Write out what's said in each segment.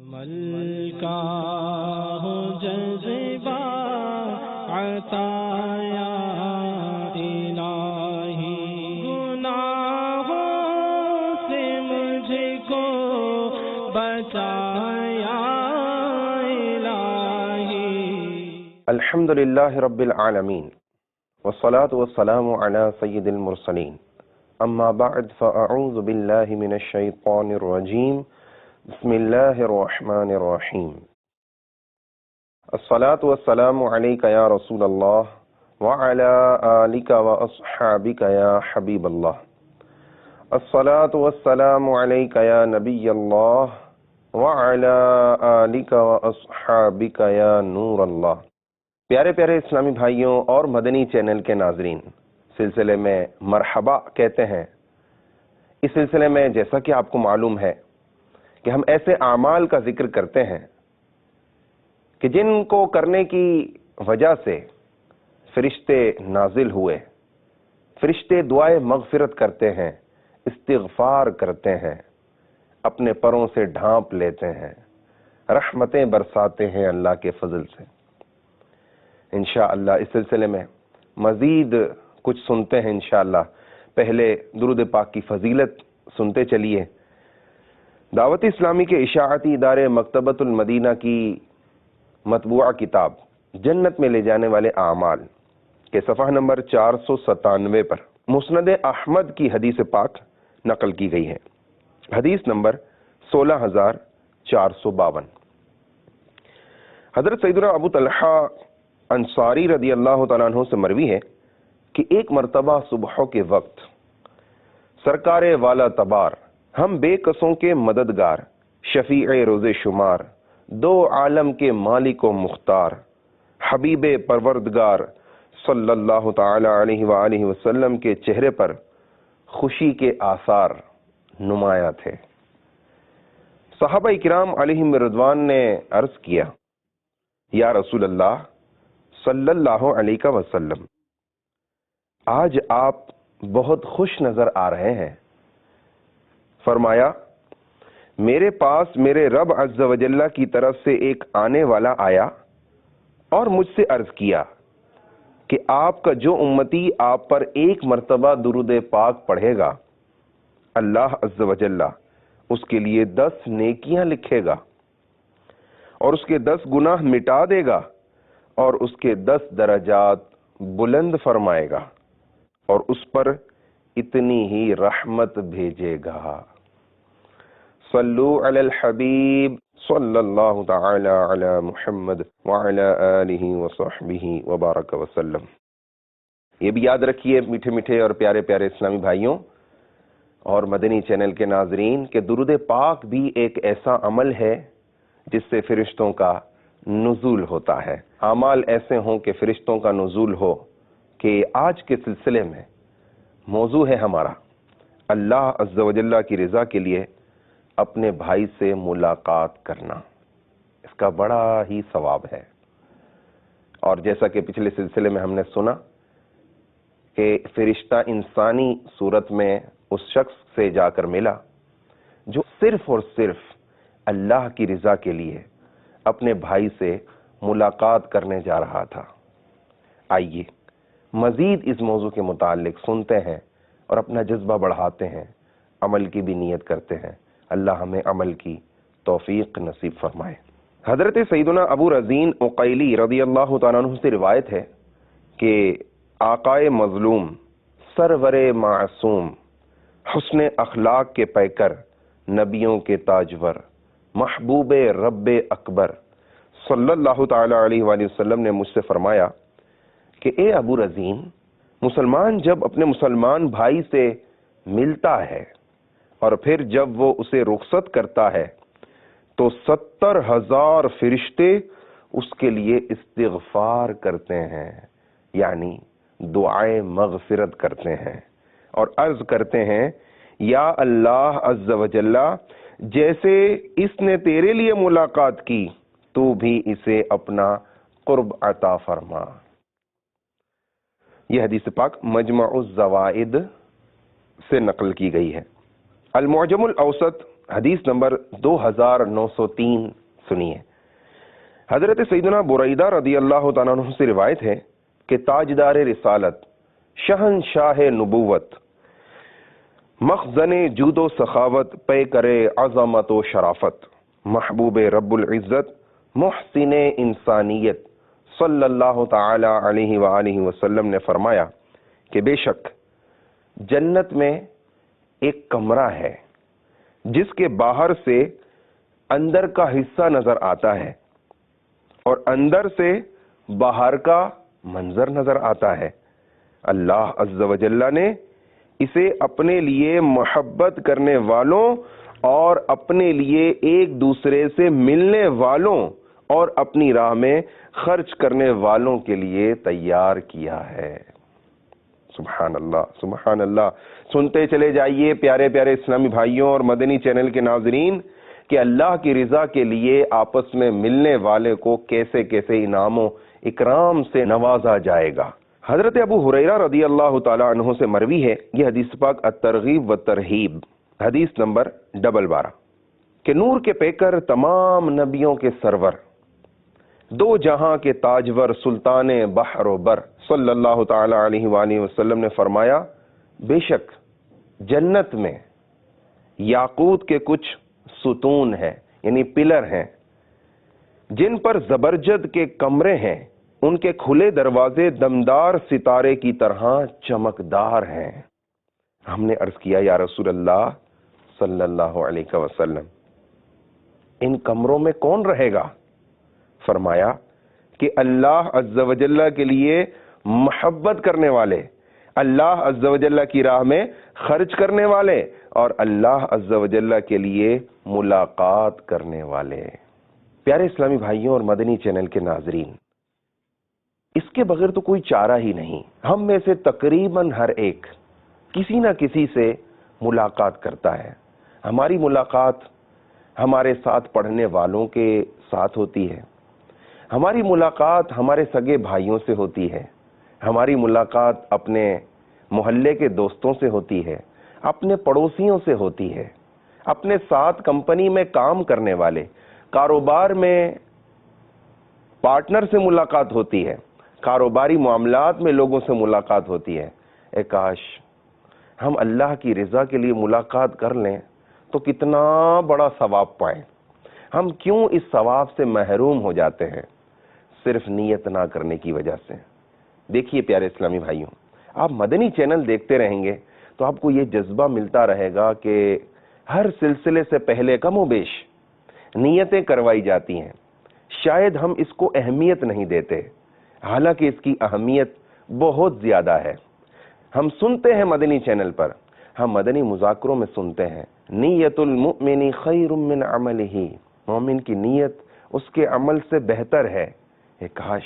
ملکا ہو جذبہ عطایا الہی، گناہوں سے مجھ کو بچایا الہی۔ الحمدللہ رب العالمین والصلاة والسلام علی سید المرسلین، اما بعد فاعوذ باللہ من الشیطان الرجیم، بسم اللہ الرحمن الرحیم۔ الصلاة والسلام علیک یا رسول اللہ وعلی آلک واصحابک یا حبیب اللہ۔ الصلاة والسلام علیک یا نبی اللہ وعلی آلک واصحابک یا نور اللہ۔ پیارے پیارے اسلامی بھائیوں اور مدنی چینل کے ناظرین، سلسلے میں مرحبا کہتے ہیں۔ اس سلسلے میں جیسا کہ آپ کو معلوم ہے کہ ہم ایسے اعمال کا ذکر کرتے ہیں کہ جن کو کرنے کی وجہ سے فرشتے نازل ہوئے، فرشتے دعائے مغفرت کرتے ہیں، استغفار کرتے ہیں، اپنے پروں سے ڈھانپ لیتے ہیں، رحمتیں برساتے ہیں اللہ کے فضل سے۔ انشاءاللہ اس سلسلے میں مزید کچھ سنتے ہیں انشاءاللہ۔ پہلے درود پاک کی فضیلت سنتے چلیے۔ دعوت اسلامی کے اشاعتی ادارے مکتبۃ المدینہ کی مطبوعہ کتاب جنت میں لے جانے والے اعمال کے صفحہ نمبر 497 پر مسند احمد کی حدیث پاک نقل کی گئی ہے۔ حدیث نمبر 16452۔ حضرت سیدنا ابو طلحہ انصاری رضی اللہ تعالیٰ عنہ سے مروی ہے کہ ایک مرتبہ صبح کے وقت سرکار والا تبار، ہم بے کسوں کے مددگار، شفیع روز شمار، دو عالم کے مالک و مختار، حبیب پروردگار صلی اللہ تعالی علیہ وآلہ وسلم کے چہرے پر خوشی کے آثار نمایاں تھے۔ صحابہ کرام علیہم رضوان نے عرض کیا، یا رسول اللہ صلی اللہ علیہ وسلم، آج آپ بہت خوش نظر آ رہے ہیں۔ فرمایا، میرے پاس میرے رب عز و جل کی طرف سے ایک آنے والا آیا اور مجھ سے عرض کیا کہ آپ کا جو امتی آپ پر ایک مرتبہ درود پاک پڑھے گا، اللہ عز و جل اس کے لیے 10 نیکیاں لکھے گا اور اس کے 10 گناہ مٹا دے گا اور اس کے 10 درجات بلند فرمائے گا اور اس پر اتنی ہی رحمت بھیجے گا۔ صلو علی الحبیب صلی اللہ تعالی علی محمد وعلی آلہ وصحبہ وبارک وسلم۔ یہ بھی یاد رکھیے میٹھے میٹھے اور پیارے پیارے اسلامی بھائیوں اور مدنی چینل کے ناظرین کہ درود پاک بھی ایک ایسا عمل ہے جس سے فرشتوں کا نزول ہوتا ہے۔ اعمال ایسے ہوں کہ فرشتوں کا نزول ہو، کہ آج کے سلسلے میں موضوع ہے ہمارا اللہ عز و جل کی رضا کے لیے اپنے بھائی سے ملاقات کرنا۔ اس کا بڑا ہی ثواب ہے، اور جیسا کہ پچھلے سلسلے میں ہم نے سنا کہ فرشتہ انسانی صورت میں اس شخص سے جا کر ملا جو صرف اور صرف اللہ کی رضا کے لیے اپنے بھائی سے ملاقات کرنے جا رہا تھا۔ آئیے مزید اس موضوع کے متعلق سنتے ہیں اور اپنا جذبہ بڑھاتے ہیں، عمل کی بھی نیت کرتے ہیں۔ اللہ ہمیں عمل کی توفیق نصیب فرمائے۔ حضرت سیدنا ابو رزین عقیلی رضی اللہ تعالیٰ عنہ سے روایت ہے کہ آقائے مظلوم، سرور معصوم، حسن اخلاق کے پیکر، نبیوں کے تاجور، محبوب رب اکبر صلی اللہ تعالی علیہ وآلہ وسلم نے مجھ سے فرمایا کہ اے ابو رزین، مسلمان جب اپنے مسلمان بھائی سے ملتا ہے اور پھر جب وہ اسے رخصت کرتا ہے تو 70,000 فرشتے اس کے لیے استغفار کرتے ہیں، یعنی دعائے مغفرت کرتے ہیں اور عرض کرتے ہیں، یا اللہ عز و جل، جیسے اس نے تیرے لیے ملاقات کی تو بھی اسے اپنا قرب عطا فرما۔ یہ حدیث پاک مجمع الزوائد سے نقل کی گئی ہے۔ المعجم الاوسط حدیث نمبر 2903 سنیے۔ حضرت سیدنا بریدہ رضی اللہ تعالیٰ عنہ سے روایت ہے کہ تاجدار رسالت، شہنشاہ نبوت، مخزن جود و سخاوت، پے کرے عظمت و شرافت، محبوب رب العزت، محسن انسانیت صلی اللہ تعالی علیہ وآلہ وسلم نے فرمایا کہ بے شک جنت میں ایک کمرہ ہے جس کے باہر سے اندر کا حصہ نظر آتا ہے اور اندر سے باہر کا منظر نظر آتا ہے۔ اللہ عز و جل نے اسے اپنے لیے محبت کرنے والوں اور اپنے لیے ایک دوسرے سے ملنے والوں اور اپنی راہ میں خرچ کرنے والوں کے لیے تیار کیا ہے۔ سبحان اللہ، سبحان اللہ۔ سنتے چلے جائیے پیارے پیارے اسلامی بھائیوں اور مدنی چینل کے ناظرین کہ اللہ کی رضا کے لیے آپس میں ملنے والے کو کیسے کیسے انعام و اکرام سے نوازا جائے گا۔ حضرت ابو ہریرہ رضی اللہ تعالی عنہ سے مروی ہے، یہ حدیث پاک الترغیب و ترہیب، حدیث نمبر 12 کہ نور کے پیکر، تمام نبیوں کے سرور، دو جہاں کے تاجور، سلطان بحر و بر صلی اللہ تعالی علیہ وآلہ وسلم نے فرمایا بے شک جنت میں یاقوت کے کچھ ستون ہیں، یعنی پلر ہیں، جن پر زبرجد کے کمرے ہیں، ان کے کھلے دروازے دمدار ستارے کی طرح چمکدار ہیں۔ ہم نے عرض کیا یا رسول اللہ صلی اللہ علیہ وسلم ان کمروں میں کون رہے گا؟ فرمایا کہ اللہ عز و جل کے لیے محبت کرنے والے، اللہ عز و جل کی راہ میں خرچ کرنے والے اور اللہ عز و جل کے لیے ملاقات کرنے والے۔ پیارے اسلامی بھائیوں اور مدنی چینل کے ناظرین، اس کے بغیر تو کوئی چارہ ہی نہیں۔ ہم میں سے تقریباً ہر ایک کسی نہ کسی سے ملاقات کرتا ہے۔ ہماری ملاقات ہمارے ساتھ پڑھنے والوں کے ساتھ ہوتی ہے، ہماری ملاقات ہمارے سگے بھائیوں سے ہوتی ہے، ہماری ملاقات اپنے محلے کے دوستوں سے ہوتی ہے، اپنے پڑوسیوں سے ہوتی ہے، اپنے ساتھ کمپنی میں کام کرنے والے، کاروبار میں پارٹنر سے ملاقات ہوتی ہے، کاروباری معاملات میں لوگوں سے ملاقات ہوتی ہے۔ اے کاش ہم اللہ کی رضا کے لیے ملاقات کر لیں تو کتنا بڑا ثواب پائیں۔ ہم کیوں اس ثواب سے محروم ہو جاتے ہیں؟ صرف نیت نہ کرنے کی وجہ سے۔ دیکھیے پیارے اسلامی بھائیوں، آپ مدنی چینل دیکھتے رہیں گے تو آپ کو یہ جذبہ ملتا رہے گا کہ ہر سلسلے سے پہلے کم و بیش نیتیں کروائی جاتی ہیں۔ شاید ہم اس کو اہمیت نہیں دیتے، حالانکہ اس کی اہمیت بہت زیادہ ہے۔ ہم سنتے ہیں مدنی چینل پر، ہم مدنی مذاکروں میں سنتے ہیں نیت المؤمن خیر من عملہ، مومن کی نیت اس کے عمل سے بہتر ہے۔ اے کاش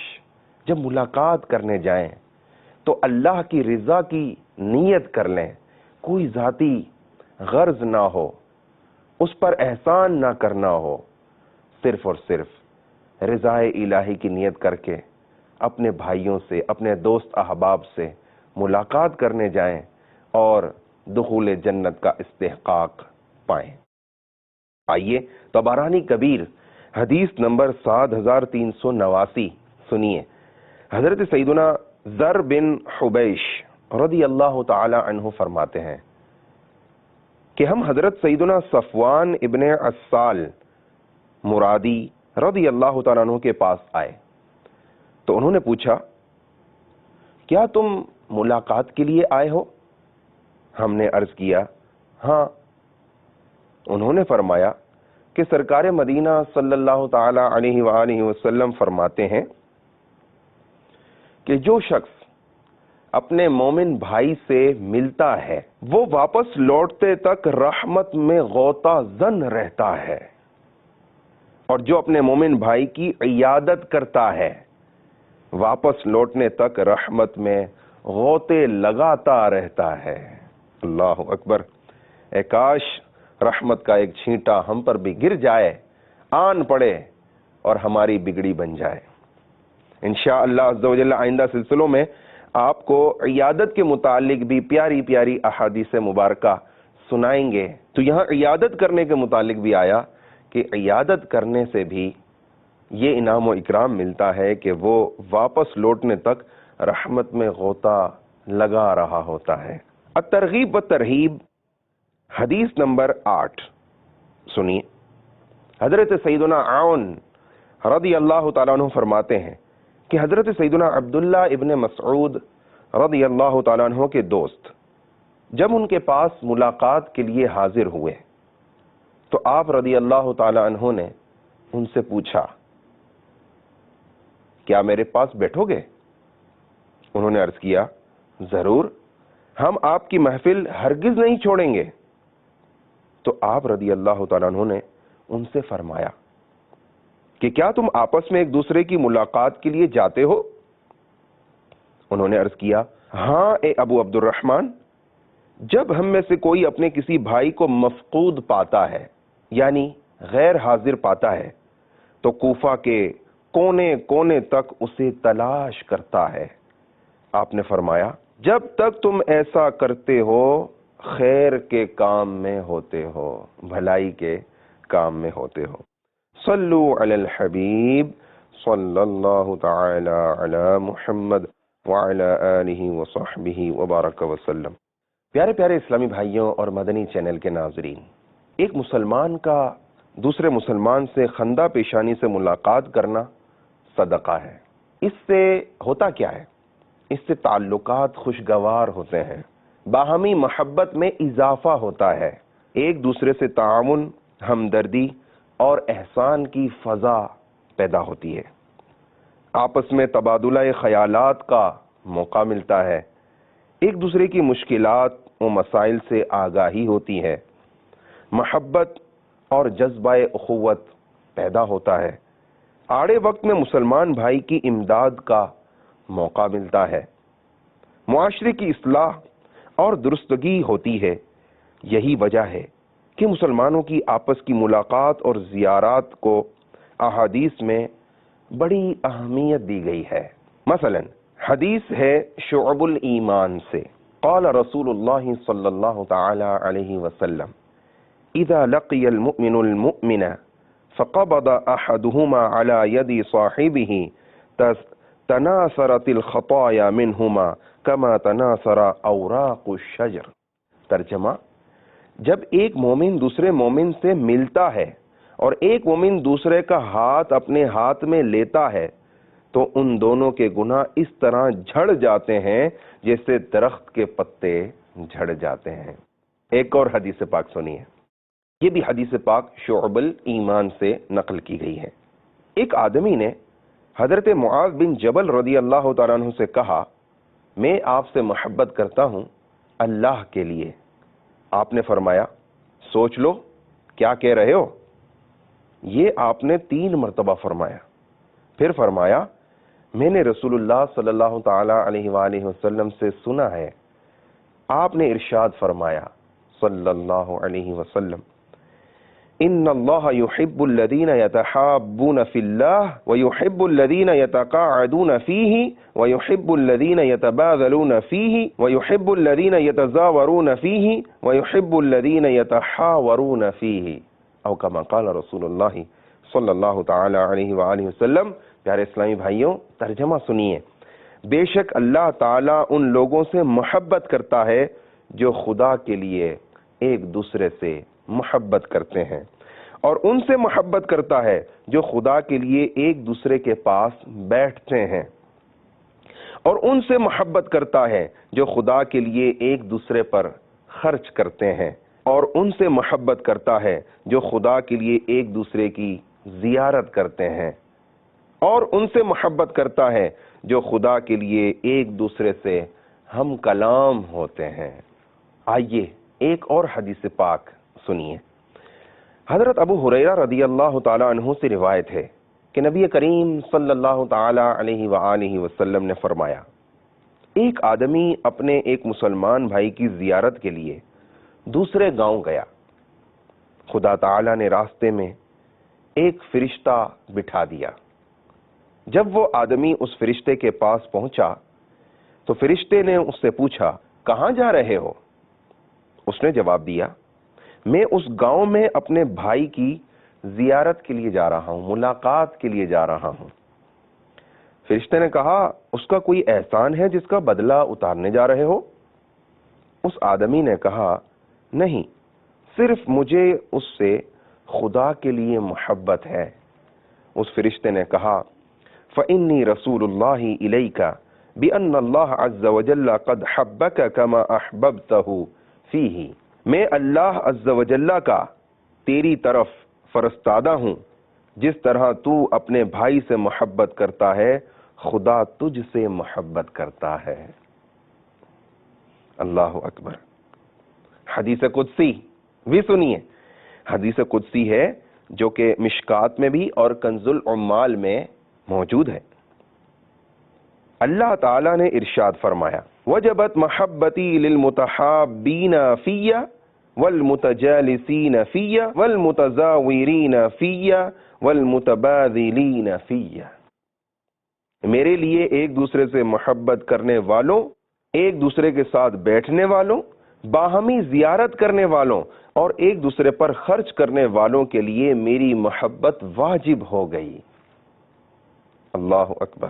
جب ملاقات کرنے جائیں تو اللہ کی رضا کی نیت کر لیں، کوئی ذاتی غرض نہ ہو، اس پر احسان نہ کرنا ہو، صرف اور صرف رضا الہی کی نیت کر کے اپنے بھائیوں سے، اپنے دوست احباب سے ملاقات کرنے جائیں اور دخول جنت کا استحقاق پائیں۔ آئیے طبرانی کبیر حدیث نمبر 7389 سنیے۔ حضرت سیدنا ذر بن حبیش رضی اللہ تعالی عنہ فرماتے ہیں کہ ہم حضرت سیدنا صفوان ابن عسال مرادی رضی اللہ تعالیٰ عنہ کے پاس آئے تو انہوں نے پوچھا کیا تم ملاقات کے لیے آئے ہو؟ ہم نے عرض کیا ہاں۔ انہوں نے فرمایا کہ سرکار مدینہ صلی اللہ تعالی علیہ وآلہ وسلم فرماتے ہیں کہ جو شخص اپنے مومن بھائی سے ملتا ہے وہ واپس لوٹتے تک رحمت میں غوطہ زن رہتا ہے، اور جو اپنے مومن بھائی کی عیادت کرتا ہے واپس لوٹنے تک رحمت میں غوطے لگاتا رہتا ہے۔ اللہ اکبر۔ اے کاش رحمت کا ایک چھینٹا ہم پر بھی گر جائے، آن پڑے اور ہماری بگڑی بن جائے۔ انشاءاللہ عز و جل آئندہ سلسلوں میں آپ کو عیادت کے متعلق بھی پیاری پیاری احادیث مبارکہ سنائیں گے۔ تو یہاں عیادت کرنے کے متعلق بھی آیا کہ عیادت کرنے سے بھی یہ انعام و اکرام ملتا ہے کہ وہ واپس لوٹنے تک رحمت میں غوطہ لگا رہا ہوتا ہے۔ الترغیب و ترہیب، حدیث نمبر 8 سنیے۔ حضرت سیدنا عون رضی اللہ تعالیٰ عنہ فرماتے ہیں کہ حضرت سیدنا عبداللہ ابن مسعود رضی اللہ تعالیٰ عنہ کے دوست جب ان کے پاس ملاقات کے لیے حاضر ہوئے تو آپ رضی اللہ تعالیٰ عنہ نے ان سے پوچھا، کیا میرے پاس بیٹھو گے؟ انہوں نے عرض کیا، ضرور، ہم آپ کی محفل ہرگز نہیں چھوڑیں گے۔ تو آپ رضی اللہ تعالیٰ عنہ نے ان سے فرمایا کہ کیا تم آپس میں ایک دوسرے کی ملاقات کے لیے جاتے ہو؟ انہوں نے عرض کیا، ہاں اے ابو عبد الرحمن، جب ہم میں سے کوئی اپنے کسی بھائی کو مفقود پاتا ہے یعنی غیر حاضر پاتا ہے تو کوفہ کے کونے کونے تک اسے تلاش کرتا ہے۔ آپ نے فرمایا، جب تک تم ایسا کرتے ہو خیر کے کام میں ہوتے ہو، بھلائی کے کام میں ہوتے ہو۔ صلو علی الحبیب صلی اللہ تعالی علی محمد وعلی آلہ وصحبہ وبارک وسلم۔ پیارے پیارے اسلامی بھائیوں اور مدنی چینل کے ناظرین، ایک مسلمان کا دوسرے مسلمان سے خندہ پیشانی سے ملاقات کرنا صدقہ ہے۔ اس سے ہوتا کیا ہے؟ اس سے تعلقات خوشگوار ہوتے ہیں، باہمی محبت میں اضافہ ہوتا ہے، ایک دوسرے سے تعاون، ہمدردی اور احسان کی فضا پیدا ہوتی ہے، آپس میں تبادلہ خیالات کا موقع ملتا ہے، ایک دوسرے کی مشکلات و مسائل سے آگاہی ہوتی ہے، محبت اور جذبہ اخوت پیدا ہوتا ہے، آڑے وقت میں مسلمان بھائی کی امداد کا موقع ملتا ہے، معاشرے کی اصلاح اور درستگی ہوتی ہے۔ یہی وجہ ہے کہ مسلمانوں کی آپس کی ملاقات اور زیارات کو احادیث میں بڑی اہمیت دی گئی ہے۔ مثلا حدیث ہے شعب الایمان سے، قال رسول اللہ صلی اللہ تعالی علیہ وسلم، اذا لقی المؤمن المؤمن فقبض احدهما على يد صاحبه تناثرت الخطايا منهما كما تناثر اوراق الشجر۔ ترجمہ، جب ایک مومن دوسرے مومن سے ملتا ہے اور ایک مومن دوسرے کا ہاتھ اپنے ہاتھ میں لیتا ہے تو ان دونوں کے گناہ اس طرح جھڑ جاتے ہیں جیسے درخت کے پتے جھڑ جاتے ہیں۔ ایک اور حدیث پاک سنیے، یہ بھی حدیث پاک شعب الایمان سے نقل کی گئی ہے۔ ایک آدمی نے حضرت معاذ بن جبل رضی اللہ تعالیٰ عنہ سے کہا، میں آپ سے محبت کرتا ہوں اللہ کے لیے۔ آپ نے فرمایا، سوچ لو کیا کہہ رہے ہو؟ یہ آپ نے 3 مرتبہ فرمایا۔ پھر فرمایا، میں نے رسول اللہ صلی اللہ تعالی علیہ وآلہ وسلم سے سنا ہے، آپ نے ارشاد فرمایا صلی اللہ علیہ وسلم، ان اللہ یحب الذین یتحابون فی اللہ ویحب الذین یتقاعدون فیہ ویحب الذین یتبادلون فیہ ویحب الذین یتزاورون فیہ ویحب الذین یتحاورون فیہ، او کما قال رسول اللہ صلی اللہ تعالی علیہ وآلہ وسلم۔ پیارے اسلامی بھائیوں، ترجمہ سنیے، بے شک اللہ تعالیٰ ان لوگوں سے محبت کرتا ہے جو خدا کے لیے ایک دوسرے سے محبت کرتے ہیں، اور ان سے محبت کرتا ہے جو خدا کے لیے ایک دوسرے کے پاس بیٹھتے ہیں، اور ان سے محبت کرتا ہے جو خدا کے لیے ایک دوسرے پر خرچ کرتے ہیں، اور ان سے محبت کرتا ہے جو خدا کے لیے ایک دوسرے کی زیارت کرتے ہیں، اور ان سے محبت کرتا ہے جو خدا کے لیے ایک دوسرے سے ہم کلام ہوتے ہیں۔ آئیے ایک اور حدیث پاک سنیے۔ حضرت ابو ہریرہ رضی اللہ تعالی عنہ سے روایت ہے کہ نبی کریم صلی اللہ تعالی علیہ وآلہ وسلم نے فرمایا، ایک آدمی اپنے ایک مسلمان بھائی کی زیارت کے لیے دوسرے گاؤں گیا۔ خدا تعالی نے راستے میں ایک فرشتہ بٹھا دیا۔ جب وہ آدمی اس فرشتے کے پاس پہنچا تو فرشتے نے اس سے پوچھا، کہاں جا رہے ہو؟ اس نے جواب دیا، میں اس گاؤں میں اپنے بھائی کی زیارت کے لیے جا رہا ہوں، ملاقات کے لیے جا رہا ہوں۔ فرشتے نے کہا اس کا کوئی احسان ہے جس کا بدلہ اتارنے جا رہے ہو؟ اس آدمی نے کہا نہیں، صرف مجھے اس سے خدا کے لیے محبت ہے۔ اس فرشتے نے کہا فَإِنِّي رَسُولُ اللَّهِ إِلَيْكَ بِأَنَّ اللَّهَ عَزَّ وَجَلَّ قَدْ حَبَّكَ كَمَا أَحْبَبْتَهُ فِيهِ، میں اللہ عز و جل کا تیری طرف فرستادہ ہوں، جس طرح تو اپنے بھائی سے محبت کرتا ہے خدا تجھ سے محبت کرتا ہے۔ اللہ اکبر۔ حدیث قدسی بھی سنیے، حدیث قدسی ہے جو کہ مشکات میں بھی اور کنز العمال میں موجود ہے۔ اللہ تعالی نے ارشاد فرمایا وجبت محبتی للمتحابین فی والمتجالسین فی والمتزاورین فی والمتبادلین فی، میرے لیے ایک دوسرے سے محبت کرنے والوں، ایک دوسرے کے ساتھ بیٹھنے والوں، باہمی زیارت کرنے والوں اور ایک دوسرے پر خرچ کرنے والوں کے لیے میری محبت واجب ہو گئی۔ اللہ اکبر،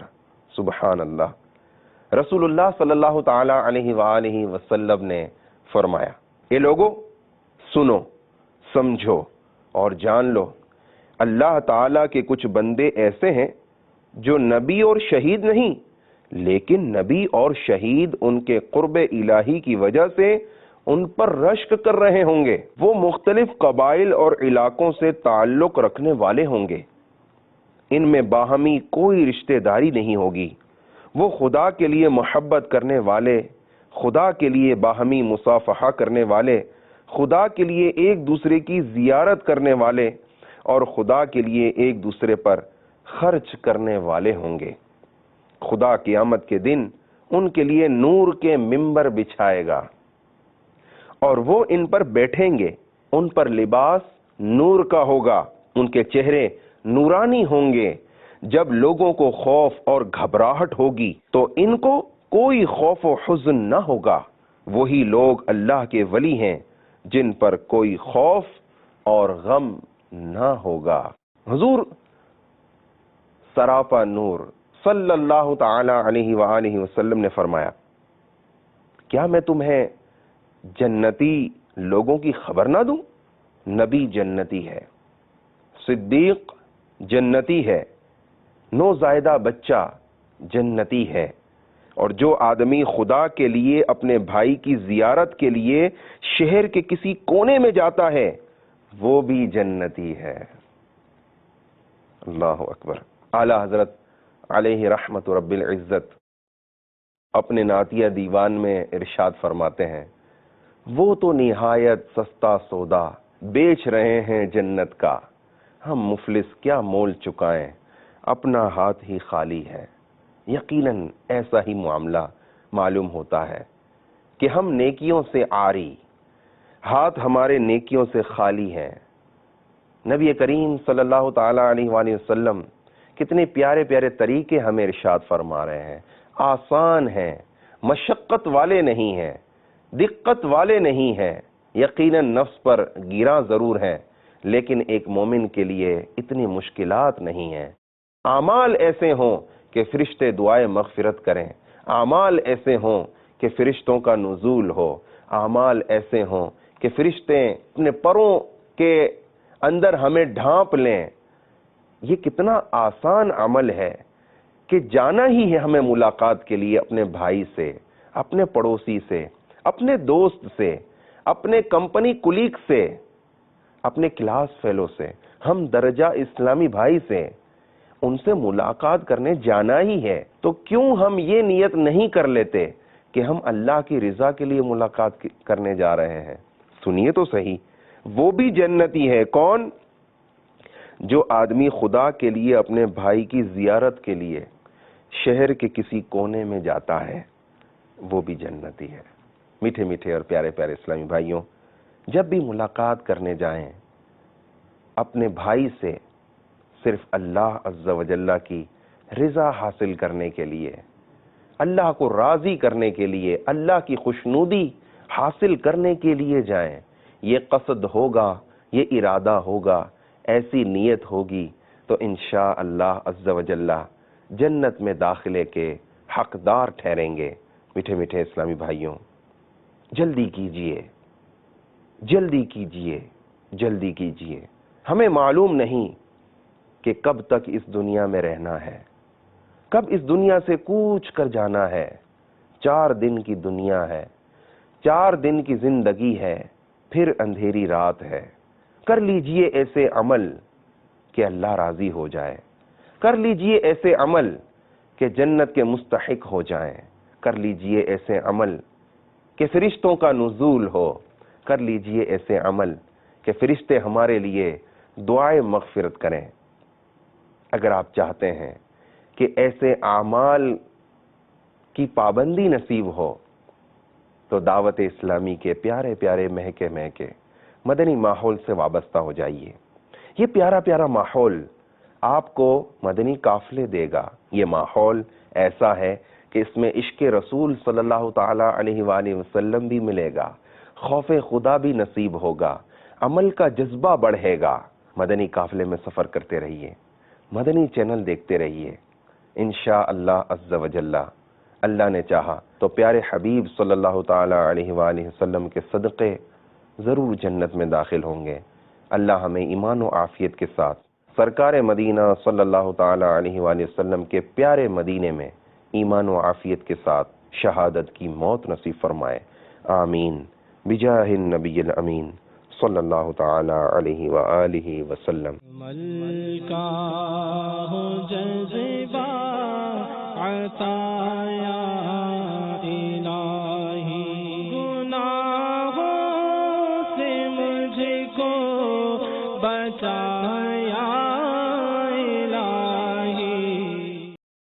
سبحان اللہ۔ رسول اللہ صلی اللہ تعالی علیہ وآلہ وسلم نے فرمایا اے لوگو سنو، سمجھو اور جان لو، اللہ تعالی کے کچھ بندے ایسے ہیں جو نبی اور شہید نہیں، لیکن نبی اور شہید ان کے قرب الہی کی وجہ سے ان پر رشک کر رہے ہوں گے۔ وہ مختلف قبائل اور علاقوں سے تعلق رکھنے والے ہوں گے، ان میں باہمی کوئی رشتہ داری نہیں ہوگی۔ وہ خدا کے لیے محبت کرنے والے، خدا کے لیے باہمی مصافحہ کرنے والے، خدا کے لیے ایک دوسرے کی زیارت کرنے والے اور خدا کے لیے ایک دوسرے پر خرچ کرنے والے ہوں گے۔ خدا قیامت کے دن ان کے لیے نور کے ممبر بچھائے گا اور وہ ان پر بیٹھیں گے، ان پر لباس نور کا ہوگا، ان کے چہرے نورانی ہوں گے۔ جب لوگوں کو خوف اور گھبراہٹ ہوگی تو ان کو کوئی خوف و حزن نہ ہوگا۔ وہی لوگ اللہ کے ولی ہیں جن پر کوئی خوف اور غم نہ ہوگا۔ حضور سراپا نور صلی اللہ تعالی علیہ وآلہ وسلم نے فرمایا کیا میں تمہیں جنتی لوگوں کی خبر نہ دوں؟ نبی جنتی ہے، صدیق جنتی ہے، نوزائیدہ بچہ جنتی ہے، اور جو آدمی خدا کے لیے اپنے بھائی کی زیارت کے لیے شہر کے کسی کونے میں جاتا ہے وہ بھی جنتی ہے۔ اللہ اکبر۔ اعلی حضرت علیہ رحمت رب العزت اپنے نعتیہ دیوان میں ارشاد فرماتے ہیں وہ تو نہایت سستا سودا بیچ رہے ہیں جنت کا، ہم مفلس کیا مول چکائیں، اپنا ہاتھ ہی خالی ہے۔ یقیناً ایسا ہی معاملہ معلوم ہوتا ہے کہ ہم نیکیوں سے عاری، ہاتھ ہمارے نیکیوں سے خالی ہیں۔ نبی کریم صلی اللہ تعالی علیہ وآلہ وسلم کتنے پیارے پیارے طریقے ہمیں ارشاد فرما رہے ہیں، آسان ہیں، مشقت والے نہیں ہیں، دقت والے نہیں ہیں۔ یقیناً نفس پر گراں ضرور ہیں لیکن ایک مومن کے لیے اتنی مشکلات نہیں ہیں۔ اعمال ایسے ہوں کہ فرشتے دعائے مغفرت کریں، اعمال ایسے ہوں کہ فرشتوں کا نزول ہو، اعمال ایسے ہوں کہ فرشتے اپنے پروں کے اندر ہمیں ڈھانپ لیں۔ یہ کتنا آسان عمل ہے کہ جانا ہی ہے ہمیں ملاقات کے لیے اپنے بھائی سے، اپنے پڑوسی سے، اپنے دوست سے، اپنے کمپنی کولیگ سے، اپنے کلاس فیلو سے، ہم درجہ اسلامی بھائی سے، ان سے ملاقات کرنے جانا ہی ہے۔ تو کیوں ہم یہ نیت نہیں کر لیتے کہ ہم اللہ کی رضا کے لیے ملاقات کرنے جا رہے ہیں؟ سنیے تو صحیح، وہ بھی جنتی ہے۔ کون؟ جو آدمی خدا کے لیے اپنے بھائی کی زیارت کے لیے شہر کے کسی کونے میں جاتا ہے وہ بھی جنتی ہے۔ میٹھے میٹھے اور پیارے پیارے اسلامی بھائیوں، جب بھی ملاقات کرنے جائیں اپنے بھائی سے صرف اللہ عز و جل کی رضا حاصل کرنے کے لیے، اللہ کو راضی کرنے کے لیے، اللہ کی خوشنودی حاصل کرنے کے لیے جائیں۔ یہ قصد ہوگا، یہ ارادہ ہوگا، ایسی نیت ہوگی تو انشاءاللہ عز و جل جنت میں داخلے کے حقدار ٹھہریں گے۔ میٹھے میٹھے اسلامی بھائیوں، جلدی کیجئے، جلدی کیجئے، جلدی کیجئے۔ ہمیں معلوم نہیں کہ کب تک اس دنیا میں رہنا ہے، کب اس دنیا سے کوچ کر جانا ہے۔ 4 دن کی دنیا ہے، 4 دن کی زندگی ہے، پھر اندھیری رات ہے۔ کر لیجئے ایسے عمل کہ اللہ راضی ہو جائے، کر لیجئے ایسے عمل کہ جنت کے مستحق ہو جائیں، کر لیجئے ایسے عمل کہ فرشتوں کا نزول ہو، کر لیجئے ایسے عمل کہ فرشتے ہمارے لیے دعائے مغفرت کریں۔ اگر آپ چاہتے ہیں کہ ایسے اعمال کی پابندی نصیب ہو تو دعوت اسلامی کے پیارے پیارے مہکے مدنی ماحول سے وابستہ ہو جائیے۔ یہ پیارا پیارا ماحول آپ کو مدنی قافلے دے گا۔ یہ ماحول ایسا ہے کہ اس میں عشق رسول صلی اللہ تعالی علیہ وآلہ وسلم بھی ملے گا، خوف خدا بھی نصیب ہوگا، عمل کا جذبہ بڑھے گا۔ مدنی قافلے میں سفر کرتے رہیے، مدنی چینل دیکھتے رہیے، انشاءاللہ عز و جل اللہ نے چاہا تو پیارے حبیب صلی اللہ تعالی علیہ وآلہ وسلم کے صدقے ضرور جنت میں داخل ہوں گے۔ اللہ ہمیں ایمان و عافیت کے ساتھ سرکار مدینہ صلی اللہ تعالی علیہ وآلہ وسلم کے پیارے مدینے میں ایمان و عافیت کے ساتھ شہادت کی موت نصیب فرمائے، آمین بجاہ النبی الامین صلی اللہ تعالی علیہ وآلہ وسلم۔ عمل کا ہو جذبہ عطا